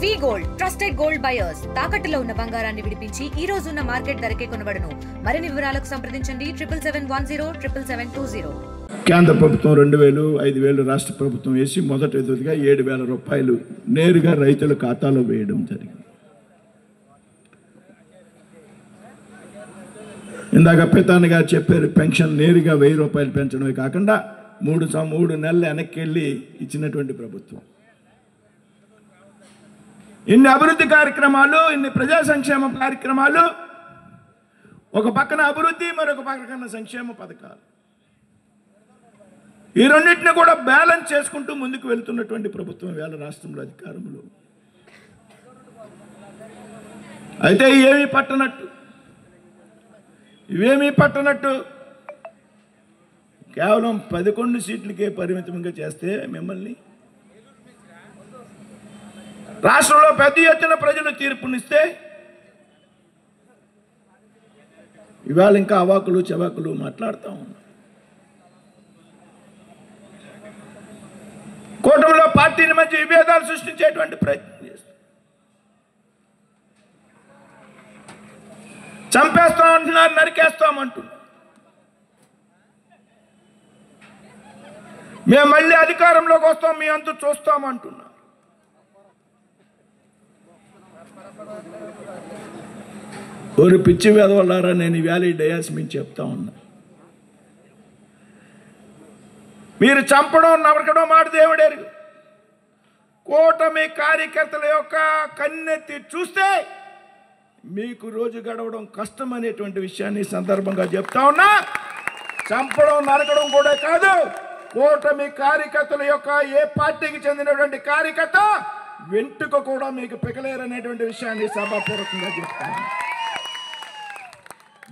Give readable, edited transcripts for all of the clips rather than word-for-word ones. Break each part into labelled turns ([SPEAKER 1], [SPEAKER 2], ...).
[SPEAKER 1] వి gold trusted gold buyers తాకట్టులో ఉన్న బంగారాన్ని విడిపించి ఈ రోజు ఉన్న మార్కెట్ ధరకే కొనబడును. మరిన్ని వివరాలకు సంప్రదించండి 77107720.
[SPEAKER 2] కేంద్ర ప్రభుత్వం 2000, 5000 రాష్ట్ర ప్రభుత్వం వేసి మొదటి విడతగా 7000 రూపాయలు నేరుగా రైతుల ఖాతాలో వేయడం జరిగింది. ఇందాక పెతాన్ గారు చెప్పారు, పెన్షన్ నేరుగా 1000 రూపాయలు పెంచడమే కాకుండా 3 నెలలు వెనక్కి వెళ్ళి ఇచ్చినటువంటి ప్రభుత్వం. ఇన్ని అభివృద్ధి కార్యక్రమాలు, ఇన్ని ప్రజా సంక్షేమ కార్యక్రమాలు, ఒక పక్కన అభివృద్ధి, మరొక పక్కన సంక్షేమ పథకాలు, ఈ రెండింటిని కూడా బ్యాలెన్స్ చేసుకుంటూ ముందుకు వెళ్తున్నటువంటి ప్రభుత్వం వేళ రాష్ట్రంలో అధికారంలో. అయితే ఇవేమీ పట్టనట్టు కేవలం 11 సీట్లకే పరిమితంగా చేస్తే మిమ్మల్ని రాష్ట్రంలో పెద్ద ఎత్తున ప్రజలు తీర్పునిస్తే ఇవాళ ఇంకా అవాకులు చవాకులు మాట్లాడుతూ ఉన్నాం. కూటమిలో పార్టీల మధ్య విభేదాలు సృష్టించేటువంటి ప్రయత్నం చేస్తారు. చంపేస్తామంటున్నారు, నరికేస్తామంటున్నారు. మేము మళ్ళీ అధికారంలోకి వస్తాం, మీ అంతు చూస్తామంటున్నారు. ஒரு పిచ్చి వేదవల్లారా, నేను ఇవాళ ఈ డయాస్ మీకు చెప్తా ఉన్నా, మీరు చంపడం నరకడం మాట దేవుడేరు. కూటమి కార్యకర్తల యొక్క కన్నెత్తి చూస్తే మీకు రోజు గడవడం కష్టం అనేటువంటి విషయాన్ని సందర్భంగా చెప్తా ఉన్నా. చంపడం నరకడం కూడా కాదు, కూటమి కార్యకర్తల యొక్క ఏ పార్టీకి చెందినటువంటి కార్యకర్త వెంట్రుక కూడా మీకు పికలేరనేటువంటి విషయాన్ని సభాపూర్వకంగా చెప్తాను.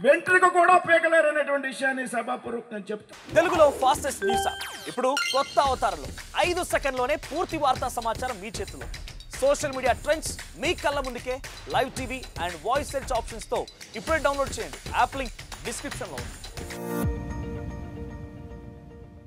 [SPEAKER 2] వెంట్రుక కూడా పీకలేరనేటువంటి విషయాన్ని సభాపూర్వకంగా చెప్తాను.
[SPEAKER 3] తెలుగులో ఫాస్టెస్ట్ న్యూస్ ఇప్పుడు కొత్త అవతారంలో 5 సెకండ్లోనే పూర్తి వార్తా సమాచారం మీ చేతిలో. సోషల్ మీడియా ట్రెండ్స్ మీ కళ్ళ ముందుకే live TV and voice search options తో ఇప్పుడే డౌన్లోడ్ చేయండి. యాప్ లింక్ డిస్క్రిప్షన్ లో ఉంది.